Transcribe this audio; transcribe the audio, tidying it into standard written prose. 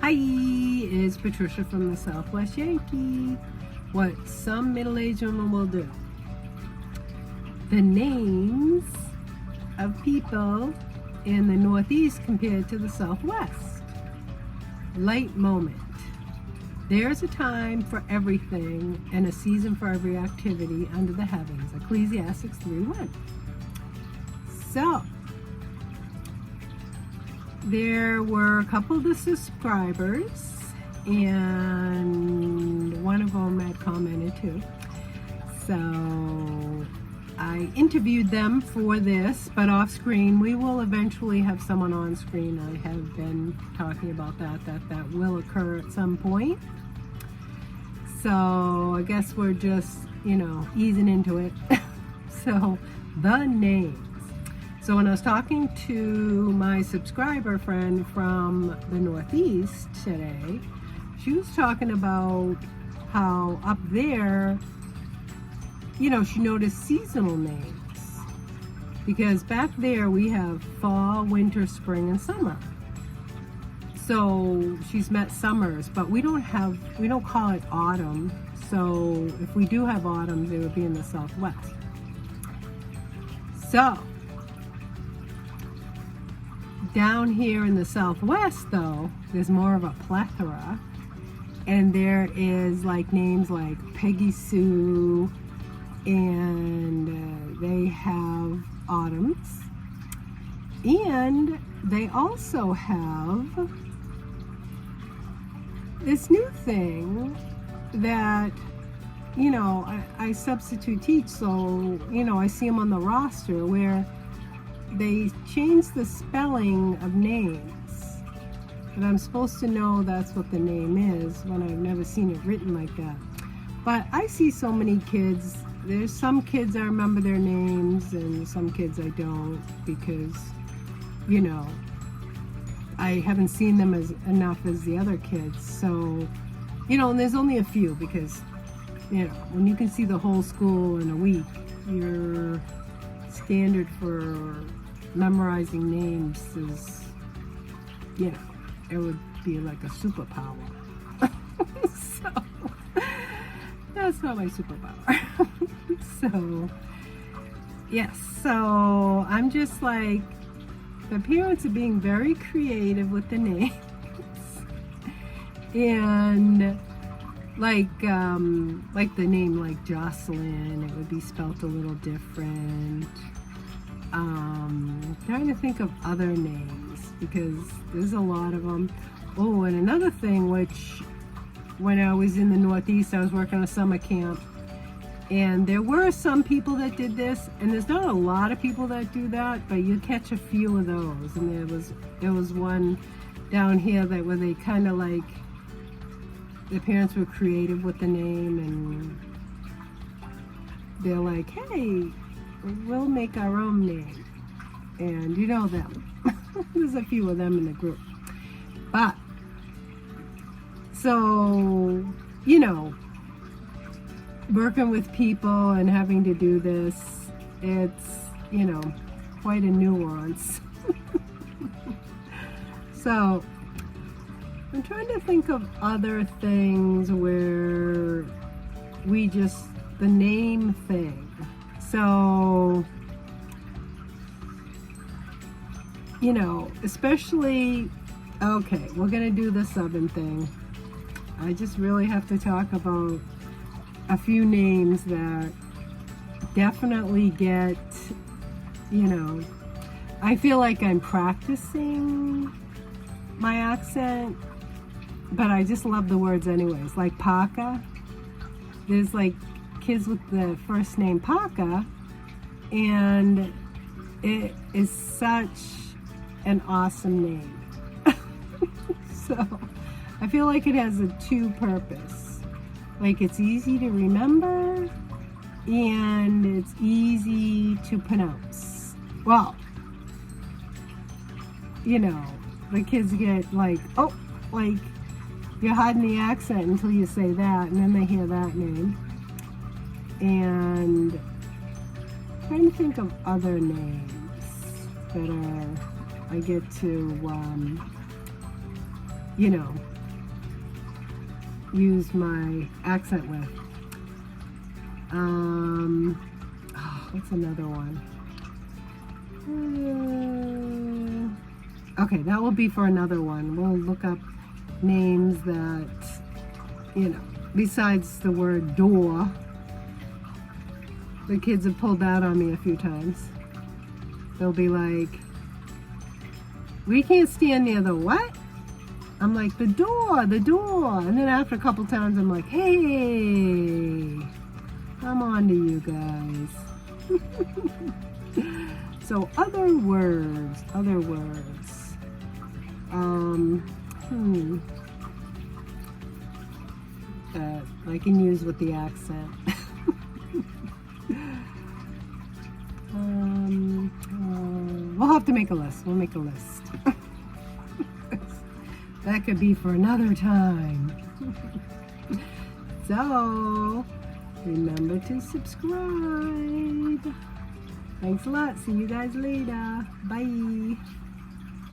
Hi, it's Patricia from the Southwest Yankee. What some middle-aged women will do. The names of people in the Northeast compared to the Southwest. Light moment. There's a time for everything and a season for every activity under the heavens. Ecclesiastes 3:1. So, there were a couple of the subscribers, and one of them had commented too. So I interviewed them for this, but off screen. We will eventually have someone on screen. I have been talking about that will occur at some point. So I guess we're just, easing into it. So the names. So when I was talking to my subscriber friend from the Northeast today, she was talking about how up there, she noticed seasonal names. Because back there we have fall, winter, spring, and summer. So she's met summers, but we don't call it autumn. So if we do have autumn, it would be in the Southwest. So down here in the Southwest, though, there's more of a plethora, and there is names like Peggy Sue, and they have autumns, and they also have this new thing that I substitute teach, so I see them on the roster where they changed the spelling of names, and I'm supposed to know that's what the name is when I've never seen it written like that. But I see so many kids. There's some kids I remember their names, and some kids I don't, because I haven't seen them enough as the other kids. So and there's only a few, because when you can see the whole school in a week, your standard for memorizing names is, it would be like a superpower. So that's not my superpower. So yes, so I'm just the parents are being very creative with the names. And like the name Jocelyn, it would be spelt a little different. Trying to think of other names, because there's a lot of them. Oh, and another thing, which when I was in the Northeast, I was working a summer camp, and there were some people that did this, and there's not a lot of people that do that, but you catch a few of those. And there was one down here where they kind of the parents were creative with the name, and they're like, hey, we'll make our own name. And them. There's a few of them in the group. But, so, working with people and having to do this, it's, quite a nuance. So, I'm trying to think of other things where the name thing. So, especially, okay, we're going to do the Southern thing. I just really have to talk about a few names that definitely get, I feel like I'm practicing my accent, but I just love the words anyways. Like Parker. There's kids with the first name Parker, and it is such an awesome name. So I feel like it has a two purpose. It's easy to remember, and it's easy to pronounce. Well, the kids get you're hiding the accent until you say that, and then they hear that name. And I'm trying to think of other names that I get to, use my accent with. What's another one? Okay, that will be for another one. We'll look up names that, you know, besides the word door. The kids have pulled that on me a few times. They'll be like, we can't stand near the what? I'm like, the door, the door. And then after a couple times, I'm like, hey, I'm on to you guys. So other words. That I can use with the accent. We'll have to make a list. We'll make a list. That could be for another time. So, remember to subscribe. Thanks a lot. See you guys later. Bye.